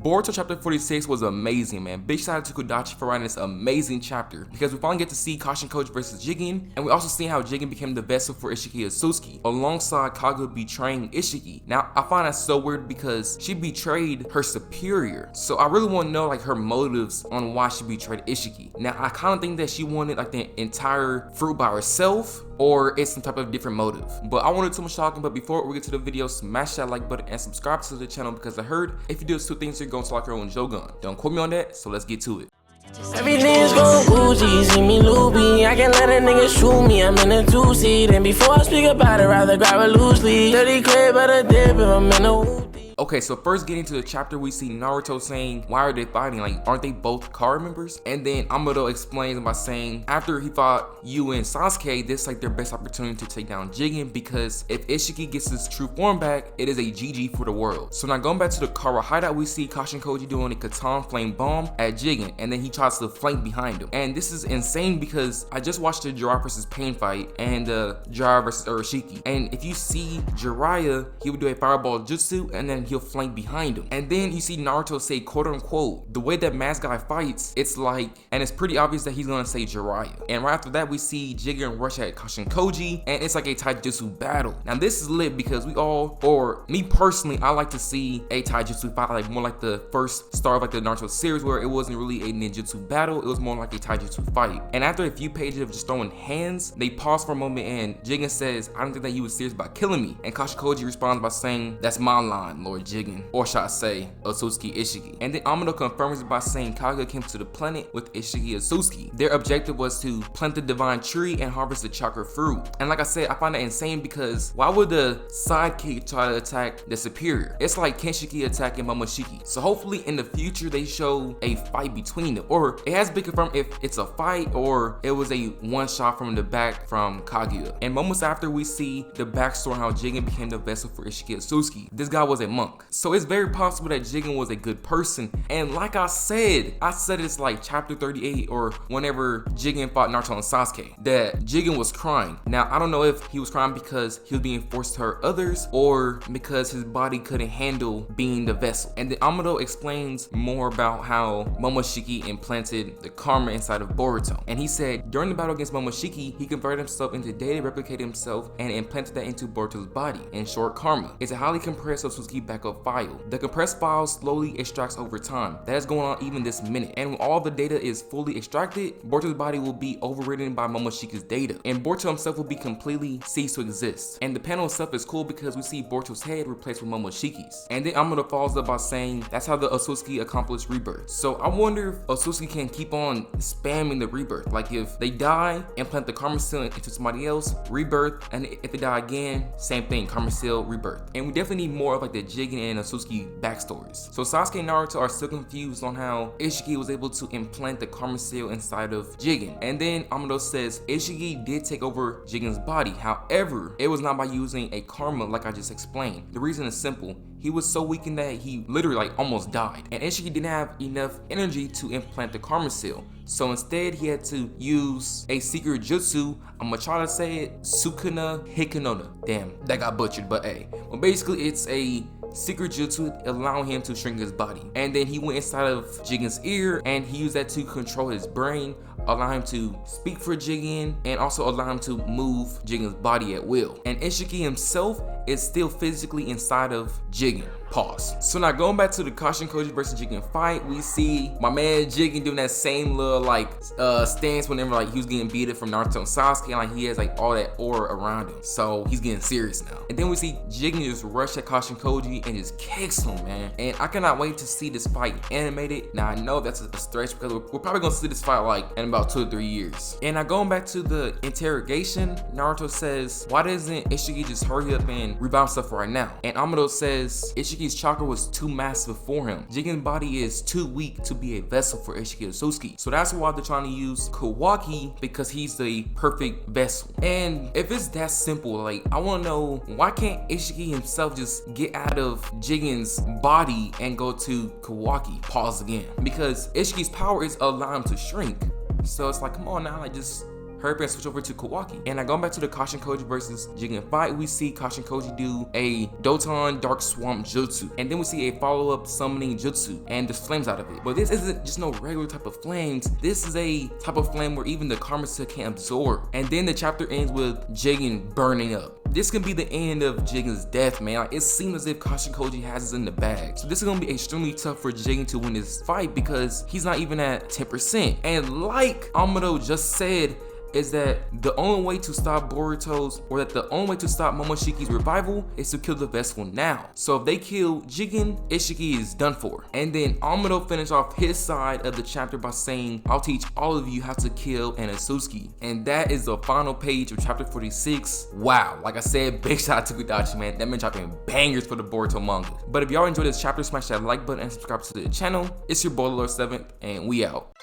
Boruto Chapter 46 was amazing, man. Big shout out to Kodachi for writing this amazing chapter, because we finally get to see Kashin Koji versus Jigen, and we also see how Jigen became the vessel for Isshiki Otsutsuki, alongside Kaguya betraying Isshiki. Now, I find that so weird because she betrayed her superior, so I really want to know like her motives on why she betrayed Isshiki. Now, I kind of think that she wanted like the entire fruit by herself, or it's some type of different motive. But I won't do too much talking, but before we get to the video, smash that like button and subscribe to the channel, because I heard if you do those two things, you're going to like your own Shogun. Don't quote me on that, so let's get to it. Everything's going Gucci, see me loopy. I can't let a nigga shoot me, I'm in a two-seat. And before I speak about it, rather grab it loosely. 30 clear, better dip if I'm in a hoopty. Okay, so first getting to the chapter, we see Naruto saying, why are they fighting? Like, aren't they both card members? And then Amado explains by saying, after he fought Yu and Sasuke, this is like their best opportunity to take down Jigen, because if Isshiki gets his true form back, it is a GG for the world. So now going back to the Kara hideout, we see Kashin Koji doing a Katana flame bomb at Jigen, and then he tries to flank behind him. And this is insane because I just watched the Jiraiya versus Pain fight and Jiraiya versus Isshiki. And if you see Jiraiya, he would do a fireball jutsu, and then he'll flank behind him. And then you see Naruto say, quote unquote, the way that masked guy fights, it's like, and it's pretty obvious that he's gonna say Jiraiya. And right after that, we see Jigen rush at Kashin Koji, and it's like a taijutsu battle. Now this is lit because we all, or me personally, I like to see a taijutsu fight, like more like the first start of like the Naruto series, where it wasn't really a ninjutsu battle, it was more like a taijutsu fight. And after a few pages of just throwing hands, they pause for a moment, and Jigen says, I don't think that you were serious about killing me. And Kashin Koji responds by saying, that's my line, Lord Jigen, or should I say Otsutsuki Isshiki. And then Amado confirms it by saying Kaguya came to the planet with Isshiki Otsutsuki. Their objective was to plant the divine tree and harvest the chakra fruit. And like I said, I find that insane because why would the sidekick try to attack the superior? It's like Kenshiki attacking Momoshiki. So hopefully in the future they show a fight between them, or it has been confirmed if it's a fight or it was a one shot from the back from Kaguya. And moments after, we see the backstory how Jigen became the vessel for Isshiki Otsutsuki. This guy was a monk, so it's very possible that Jigen was a good person. And like I said it's like chapter 38 or whenever Jigen fought Naruto and Sasuke, that Jigen was crying. Now I don't know if he was crying because he was being forced to hurt others, or because his body couldn't handle being the vessel. And then Amado explains more about how Momoshiki implanted the karma inside of Boruto. And he said during the battle against Momoshiki, he converted himself into data, replicated himself, and implanted that into Boruto's body. In short, karma is a highly compressed Otsutsuki backup file. The compressed file slowly extracts over time. That is going on even this minute. And when all the data is fully extracted, Boruto's body will be overridden by Momoshiki's data, and Boruto himself will be completely cease to exist. And the panel itself is cool because we see Boruto's head replaced with Momoshiki's. And then Amado follows up by saying that's how the Otsutsuki accomplished rebirth. So I wonder if Otsutsuki can keep on spamming the rebirth. Like if they die, implant the karma seal into somebody else, rebirth, and if they die again, same thing, karma seal, rebirth. And we definitely need more of like the Jigen and Otsutsuki backstories. So Sasuke and Naruto are still confused on how Isshiki was able to implant the karma seal inside of Jigen. And then Amado says Isshiki did take over Jigen's body, however, it was not by using a karma like I just explained. The reason is simple. He was so weakened that he literally like almost died, and Isshiki didn't have enough energy to implant the karma seal. So instead he had to use a secret jutsu. I'm gonna try to say it, Sukuna Hikanona. Damn, that got butchered, but hey. Well, basically it's a secret jutsu allowing him to shrink his body. And then he went inside of Jigen's ear, and he used that to control his brain, allow him to speak for Jigen, and also allow him to move Jigen's body at will. And Isshiki himself is still physically inside of Jigen. Pause. So now going back to the Kashin Koji versus Jigen fight, we see my man Jigen doing that same little like stance whenever like he was getting beaten from Naruto and Sasuke, and like he has like all that aura around him. So he's getting serious now. And then we see Jigen just rush at Kashin Koji and just kicks him, man. And I cannot wait to see this fight animated. Now I know that's a stretch because we're probably gonna see this fight like in about 2 or 3 years. And now going back to the interrogation, Naruto says, why doesn't Isshiki just hurry up and rebound stuff right now? And Amado says Ishiki's chakra was too massive for him. Jigen's body is too weak to be a vessel for Isshiki Otsutsuki. So that's why they're trying to use Kawaki, because he's the perfect vessel. And if it's that simple, like I want to know, why can't Isshiki himself just get out of Jigen's body and go to Kawaki? Pause again. Because Ishiki's power is allowing him to shrink. So it's like, come on now, like just hurry up and switch over to Kawaki. And going back to the Kashin Koji versus Jigen fight, we see Kashin Koji do a Doton Dark Swamp Jutsu. And then we see a follow-up summoning jutsu, and there's flames out of it. But this isn't just no regular type of flames. This is a type of flame where even the Karma Seal can't absorb. And then the chapter ends with Jigen burning up. This can be the end of Jigen's death, man. Like, it seems as if Kashin Koji has us in the bag. So this is gonna be extremely tough for Jigen to win this fight because he's not even at 10%. And like Amado just said, is that the only way to stop Boruto's, or that the only way to stop Momoshiki's revival is to kill the vessel now. So if they kill Jigen, Isshiki is done for. And then Amado finished off his side of the chapter by saying, I'll teach all of you how to kill an Otsutsuki. And that is the final page of chapter 46. Wow, like I said, big shout out to Kudachi, man. That man dropping bangers for the Boruto manga. But if y'all enjoyed this chapter, smash that like button and subscribe to the channel. It's your boy Lord 7th, and we out.